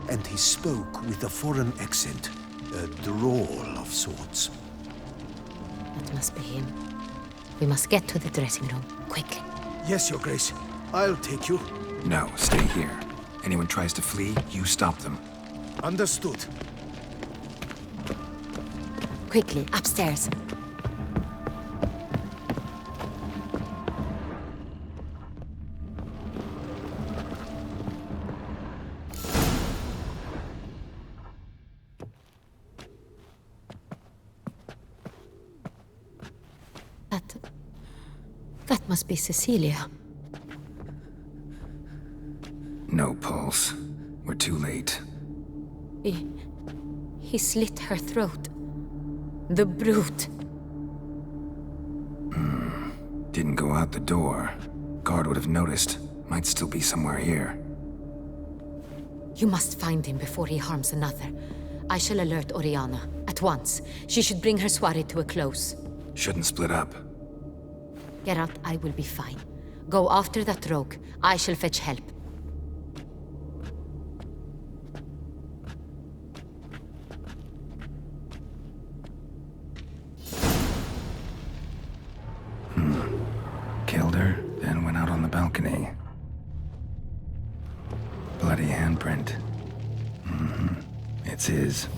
and he spoke with a foreign accent, a drawl of sorts. That must be him. We must get to the dressing room, quickly. Yes, Your Grace. I'll take you. No, stay here. Anyone tries to flee, you stop them. Understood. Quickly, upstairs. That must be Cecilia. No pulse. We're too late. He slit her throat. The brute. Didn't go out the door. Guard would have noticed. Might still be somewhere here. You must find him before he harms another. I shall alert Oriana. At once. She should bring her soirée to a close. Shouldn't split up. Geralt, I will be fine. Go after that rogue. I shall fetch help. Killed her, then went out on the balcony. Bloody handprint. It's his.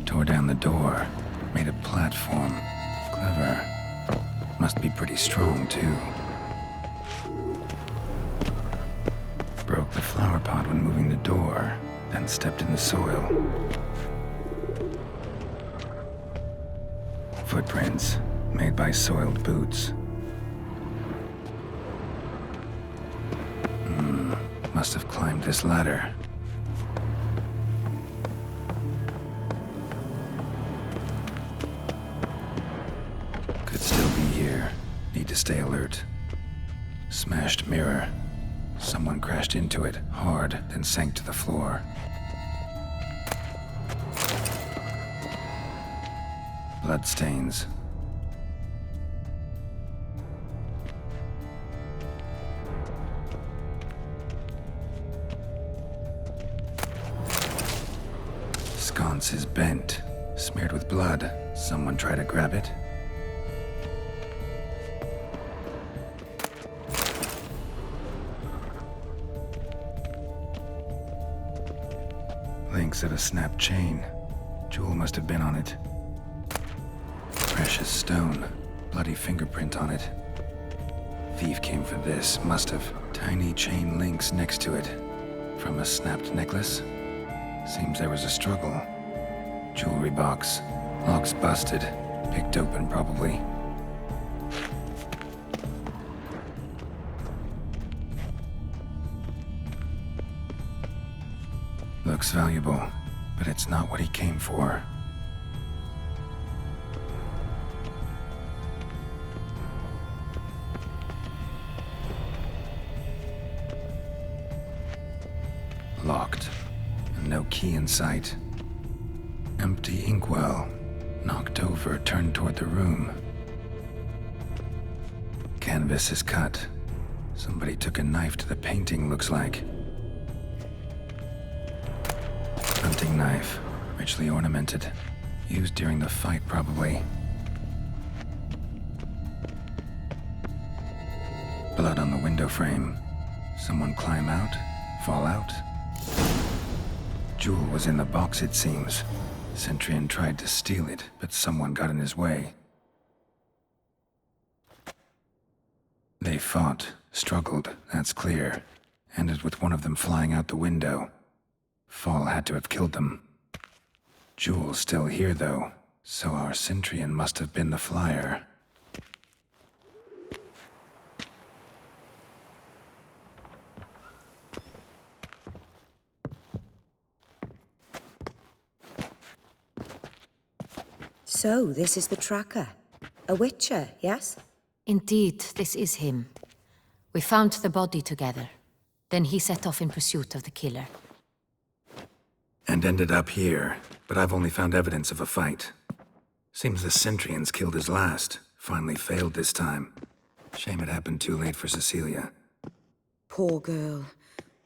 Tore down the door. Made a platform. Clever. Must be pretty strong, too. Broke the flower pot when moving the door, then stepped in the soil. Footprints, made by soiled boots. Must have climbed this ladder. Could still be here. Need to stay alert. Smashed mirror. Someone crashed into it, hard, then sank to the floor. Bloodstains. Sconce is bent, smeared with blood. Someone try to grab it? Links of a snapped chain. Jewel must have been on it. Precious stone. Bloody fingerprint on it. Thief came for this, must have. Tiny chain links next to it. From a snapped necklace? Seems there was a struggle. Jewelry box. Lock's busted. Picked open, probably. Looks valuable, but it's not what he came for. Locked. And no key in sight. Empty inkwell. Knocked over, turned toward the room. Canvas is cut. Somebody took a knife to the painting, looks like. Hunting knife, richly ornamented. Used during the fight, probably. Blood on the window frame. Someone climb out? Fall out? Jewel was in the box, it seems. Centurion tried to steal it, but someone got in his way. They fought, struggled, that's clear. Ended with one of them flying out the window. Fall had to have killed them. Jewel's still here, though, so our Centurion must have been the flyer. So, this is the tracker. A Witcher, yes? Indeed, this is him. We found the body together. Then he set off in pursuit of the killer. And ended up here, but I've only found evidence of a fight. Seems the Centurions killed his last. Finally failed this time. Shame it happened too late for Cecilia. Poor girl.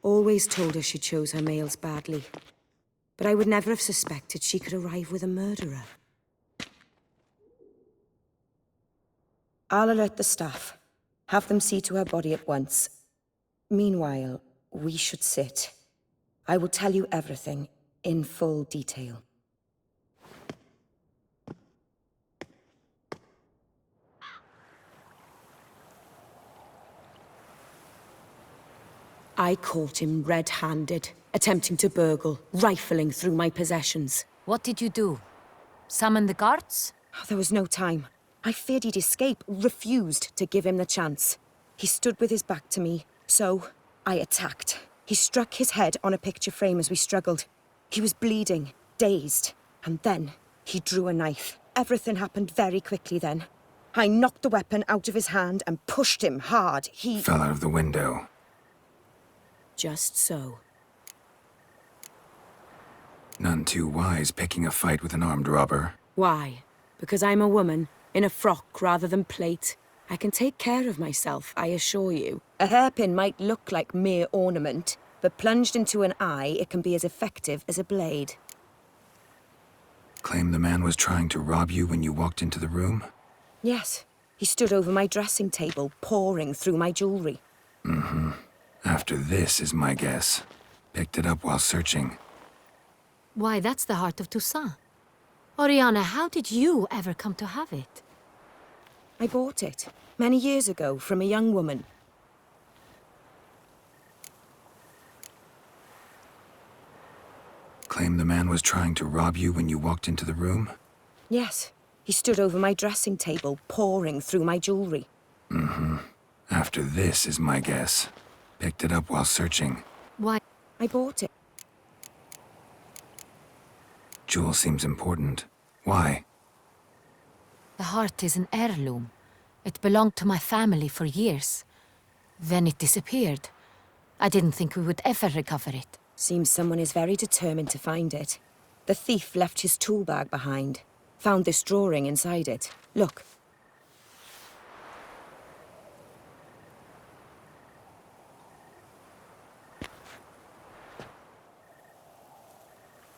Always told her she chose her males badly. But I would never have suspected she could arrive with a murderer. I'll alert the staff. Have them see to her body at once. Meanwhile, we should sit. I will tell you everything, in full detail. I caught him red-handed, attempting to burgle, rifling through my possessions. What did you do? Summon the guards? There was no time. I feared he'd escape, refused to give him the chance. He stood with his back to me, so I attacked. He struck his head on a picture frame as we struggled. He was bleeding, dazed, and then he drew a knife. Everything happened very quickly then. I knocked the weapon out of his hand and pushed him hard. He Fell out of the window. Just so. None too wise picking a fight with an armed robber. Why? Because I'm a woman, in a frock rather than plate. I can take care of myself, I assure you. A hairpin might look like mere ornament, but plunged into an eye, it can be as effective as a blade. Claim the man was trying to rob you when you walked into the room? Yes. He stood over my dressing table, pouring through my jewelry. Mm-hmm. After this is my guess. Picked it up while searching. Why, that's the heart of Toussaint. Oriana, how did you ever come to have it? I bought it, many years ago, from a young woman. Claim the man was trying to rob you when you walked into the room? Yes. He stood over my dressing table, pouring through my jewelry. Mm-hmm. After this is my guess. Picked it up while searching. Why? I bought it. Jewel seems important. Why? The heart is an heirloom. It belonged to my family for years. Then it disappeared. I didn't think we would ever recover it. Seems someone is very determined to find it. The thief left his tool bag behind. Found this drawing inside it. Look.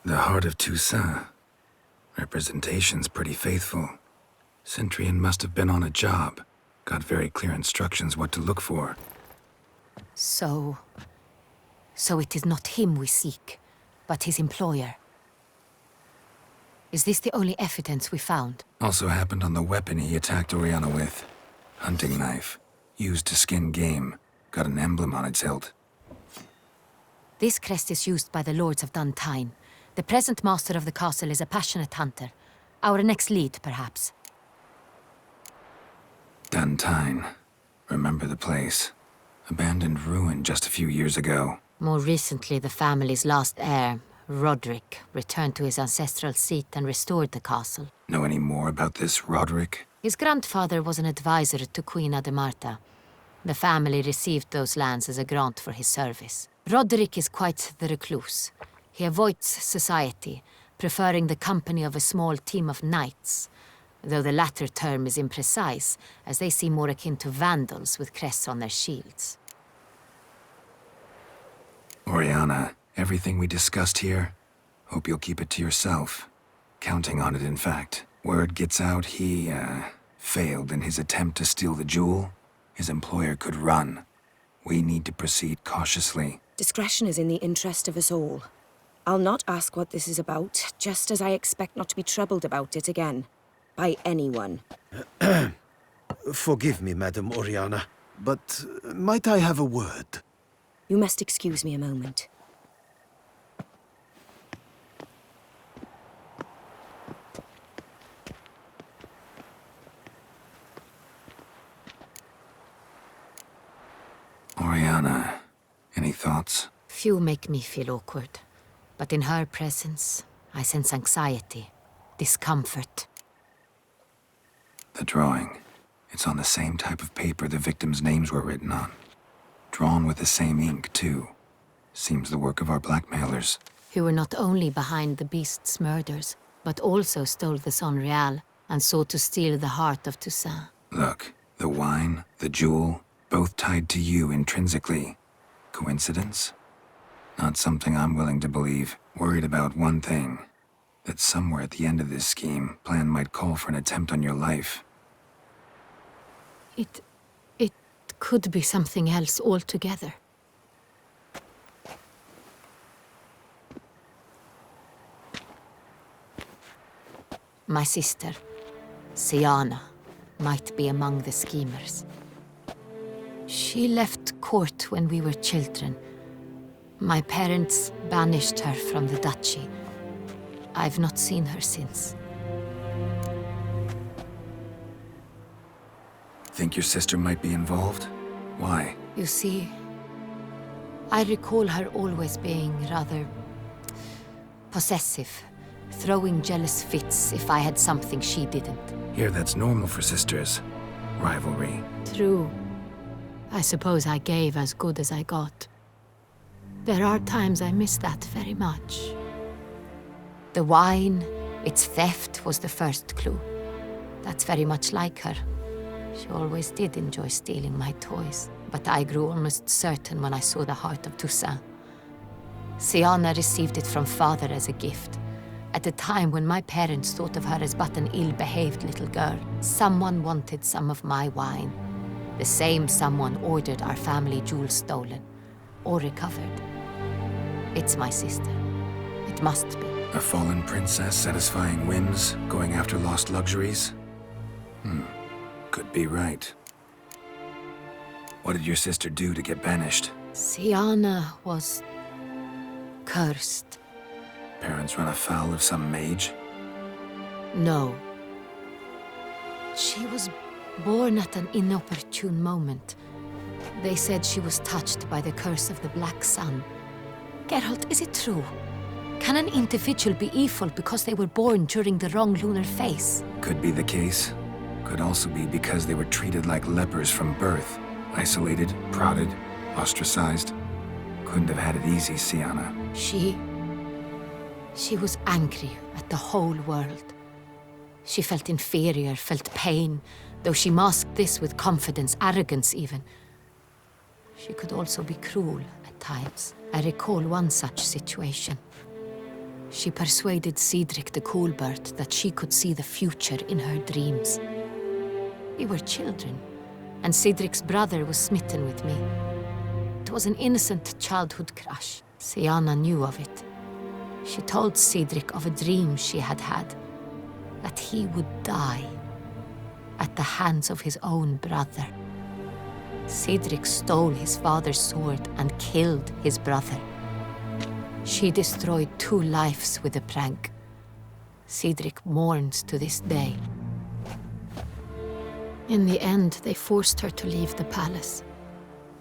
The Heart of Toussaint. Representation's pretty faithful. Centurion must have been on a job. Got very clear instructions what to look for. So it is not him we seek, but his employer. Is this the only evidence we found? Also happened on the weapon he attacked Oriana with. Hunting knife. Used to skin game. Got an emblem on its hilt. This crest is used by the Lords of Duntine. The present master of the castle is a passionate hunter. Our next lead, perhaps. Duntine. Remember the place. Abandoned ruin just a few years ago. More recently, the family's last heir, Roderick, returned to his ancestral seat and restored the castle. Know any more about this Roderick? His grandfather was an advisor to Queen Ademarta. The family received those lands as a grant for his service. Roderick is quite the recluse. He avoids society, preferring the company of a small team of knights, though the latter term is imprecise, as they seem more akin to vandals with crests on their shields. Oriana, everything we discussed here, hope you'll keep it to yourself. Counting on it, in fact. Word gets out he, failed in his attempt to steal the jewel. His employer could run. We need to proceed cautiously. Discretion is in the interest of us all. I'll not ask what this is about, just as I expect not to be troubled about it again. By anyone. Forgive me, Madam Oriana, but might I have a word? You must excuse me a moment. Oriana, any thoughts? Few make me feel awkward, but in her presence, I sense anxiety, discomfort. The drawing. It's on the same type of paper the victims' names were written on. Drawn with the same ink, too. Seems the work of our blackmailers. Who were not only behind the beast's murders, but also stole the Son Real and sought to steal the heart of Toussaint. Look, the wine, the jewel, both tied to you intrinsically. Coincidence? Not something I'm willing to believe. Worried about one thing. That somewhere at the end of this scheme, plan might call for an attempt on your life. It could be something else altogether. My sister, Siana, might be among the schemers. She left court when we were children. My parents banished her from the duchy. I've not seen her since. Think your sister might be involved? Why? You see, I recall her always being rather possessive, throwing jealous fits if I had something she didn't. Here, that's normal for sisters. Rivalry. True. I suppose I gave as good as I got. There are times I miss that very much. The wine, its theft, was the first clue. That's very much like her. She always did enjoy stealing my toys, but I grew almost certain when I saw the heart of Toussaint. Siana received it from father as a gift. At a time when my parents thought of her as but an ill-behaved little girl, someone wanted some of my wine. The same someone ordered our family jewels stolen, or recovered. It's my sister. It must be. A fallen princess satisfying whims, going after lost luxuries? Could be right. What did your sister do to get banished? Siana was cursed. Parents run afoul of some mage? No. She was born at an inopportune moment. They said she was touched by the curse of the Black Sun. Geralt, is it true? Can an individual be evil because they were born during the wrong lunar phase? Could be the case. Could also be because they were treated like lepers from birth. Isolated, prodded, ostracized. Couldn't have had it easy, Siana. She was angry at the whole world. She felt inferior, felt pain, though she masked this with confidence, arrogance even. She could also be cruel at times. I recall one such situation. She persuaded Cedric the Coolbird that she could see the future in her dreams. We were children, and Cedric's brother was smitten with me. It was an innocent childhood crush. Siana knew of it. She told Cedric of a dream she had had, that he would die at the hands of his own brother. Cedric stole his father's sword and killed his brother. She destroyed 2 lives with a prank. Cedric mourns to this day. In the end, they forced her to leave the palace.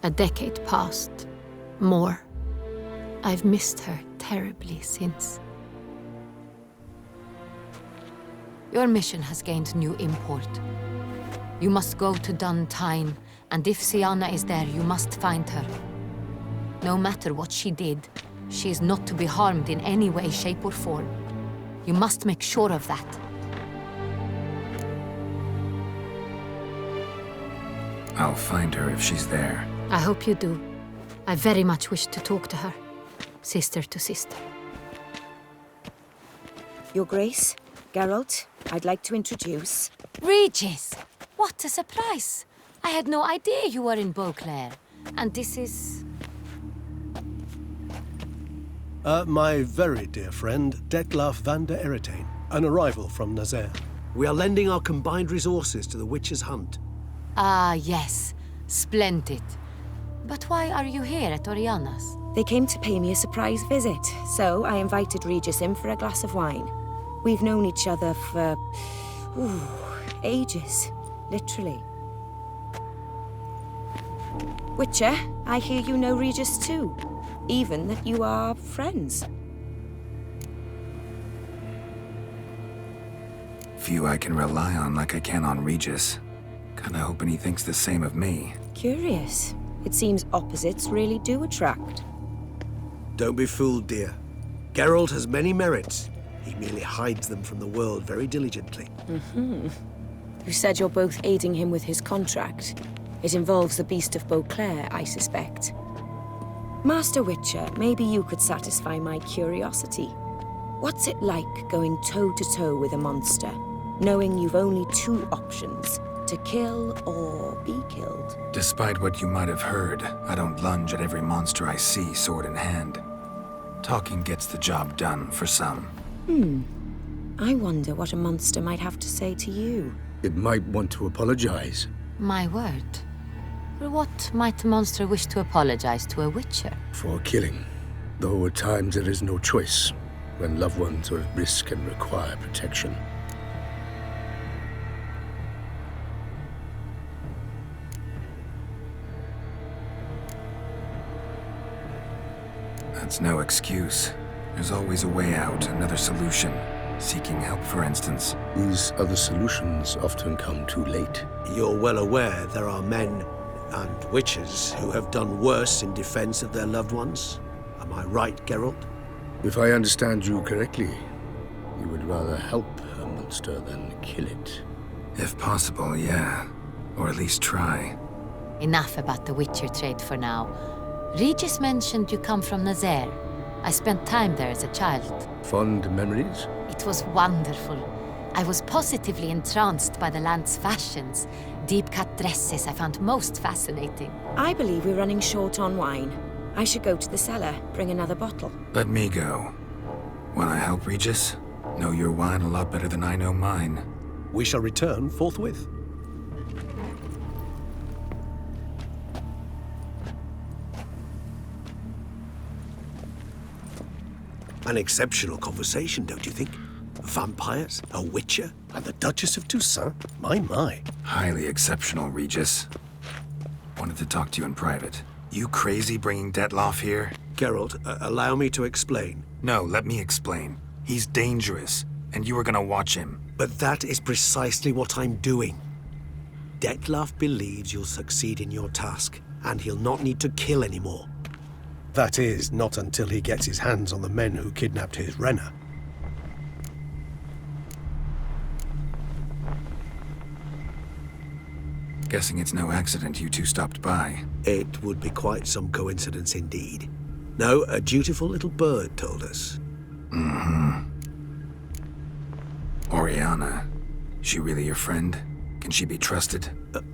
A decade passed. More. I've missed her terribly since. Your mission has gained new import. You must go to Dun Tine, and if Siana is there, you must find her. No matter what she did, she is not to be harmed in any way, shape, or form. You must make sure of that. I'll find her if she's there. I hope you do. I very much wish to talk to her. Sister to sister. Your Grace, Geralt, I'd like to introduce... Regis! What a surprise! I had no idea you were in Beauclair. And this is... My very dear friend, Detlaf van der Eretain, an arrival from Nazaire. We are lending our combined resources to the Witch's Hunt. Ah, yes. Splendid. But why are you here at Oriana's? They came to pay me a surprise visit, so I invited Regis in for a glass of wine. We've known each other for... ages. Literally. Witcher, I hear you know Regis too. Even that you are friends. Few I can rely on like I can on Regis. Kinda hoping he thinks the same of me. Curious. It seems opposites really do attract. Don't be fooled, dear. Geralt has many merits. He merely hides them from the world very diligently. You said you're both aiding him with his contract. It involves the Beast of Beauclair, I suspect. Master Witcher, maybe you could satisfy my curiosity. What's it like going toe-to-toe with a monster, knowing you've only two options, to kill or be killed? Despite what you might have heard, I don't lunge at every monster I see sword in hand. Talking gets the job done for some. I wonder what a monster might have to say to you. It might want to apologize. My word. For what might a monster wish to apologize to a witcher? For killing. Though at times there is no choice, when loved ones are at risk and require protection. That's no excuse. There's always a way out, another solution. Seeking help, for instance. These other solutions often come too late. You're well aware there are men and witches who have done worse in defense of their loved ones. Am I right, Geralt? If I understand you correctly, you would rather help a monster than kill it. If possible, yeah. Or at least try. Enough about the witcher trade for now. Regis mentioned you come from Nazaire. I spent time there as a child. Fond memories? It was wonderful. I was positively entranced by the land's fashions. Deep-cut dresses I found most fascinating. I believe we're running short on wine. I should go to the cellar, bring another bottle. Let me go. Wanna help, Regis? Know your wine a lot better than I know mine. We shall return forthwith. An exceptional conversation, don't you think? Vampires, a witcher, And the Duchess of Toussaint? My. Highly exceptional, Regis. Wanted to talk to you in private. You crazy bringing Detloff here? Geralt, allow me to explain. No, let me explain. He's dangerous, and you are gonna watch him. But that is precisely what I'm doing. Detlaff believes you'll succeed in your task, and he'll not need to kill anymore. That is, not until he gets his hands on the men who kidnapped his Renna. Guessing it's no accident you two stopped by. It would be quite some coincidence indeed. No, a dutiful little bird told us. Oriana. She really your friend? Can she be trusted?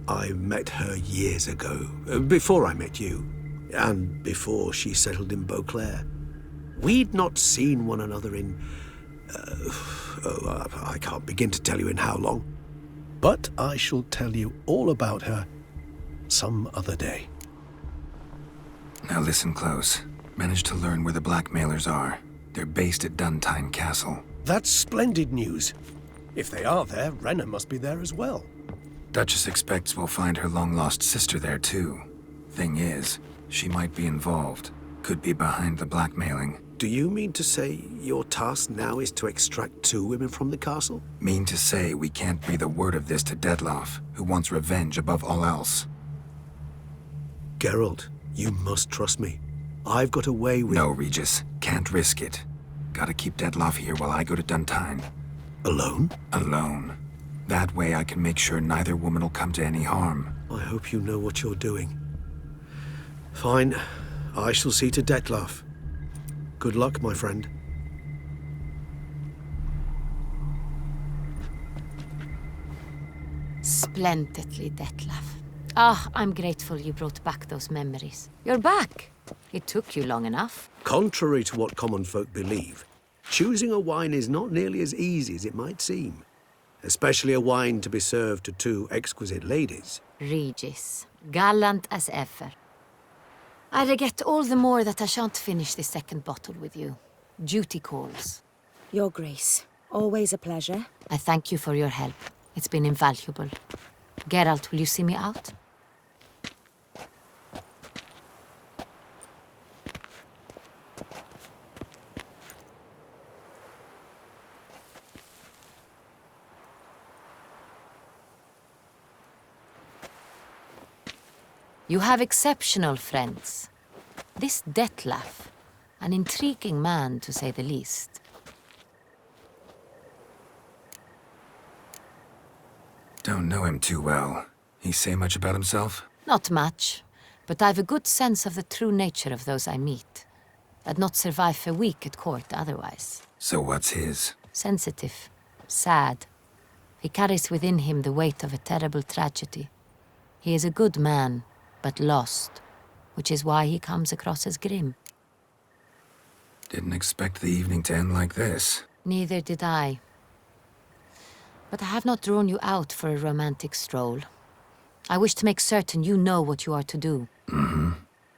I met her years ago, before I met you, and before she settled in Beauclair. We'd not seen one another in... I can't begin to tell you in how long. But I shall tell you all about her some other day. Now listen close. Managed to learn where the blackmailers are. They're based at Duntine Castle. That's splendid news. If they are there, Renna must be there as well. Duchess expects we'll find her long-lost sister there too. Thing is, she might be involved. Could be behind the blackmailing. Do you mean to say your task now is to extract 2 women from the castle? Mean to say we can't breathe a word of this to Detloff, who wants revenge above all else. Geralt, you must trust me. I've got a way with... No, Regis. Can't risk it. Gotta keep Detloff here while I go to Duntine. Alone? Alone. That way I can make sure neither woman will come to any harm. I hope you know what you're doing. Fine. I shall see to Detlaff. Good luck, my friend. Splendidly, Detlaff. Ah, I'm grateful you brought back those memories. You're back. It took you long enough. Contrary to what common folk believe, choosing a wine is not nearly as easy as it might seem. Especially a wine to be served to 2 exquisite ladies. Regis, gallant as ever. I regret all the more that I shan't finish this second bottle with you. Duty calls. Your Grace, always a pleasure. I thank you for your help. It's been invaluable. Geralt, will you see me out? You have exceptional friends. This Detlaff, an intriguing man to say the least. Don't know him too well. He say much about himself? Not much, But I've a good sense of the true nature of those I meet. I'd not survive a week at court otherwise. So what's his? Sensitive, sad. He carries within him the weight of a terrible tragedy. He is a good man, but lost, which is why he comes across as grim. Didn't expect the evening to end like this. Neither did I. But I have not drawn you out for a romantic stroll. I wish to make certain you know what you are to do.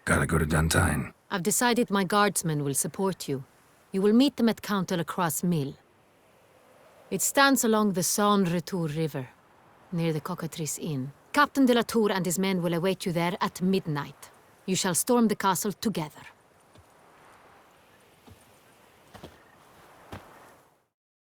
Gotta go to Duntine. I've decided my guardsmen will support you. You will meet them at Count Delacroix' mill. It stands along the Saône-Retour River, near the Cockatrice Inn. Captain de la Tour and his men will await you there at midnight. You shall storm the castle together.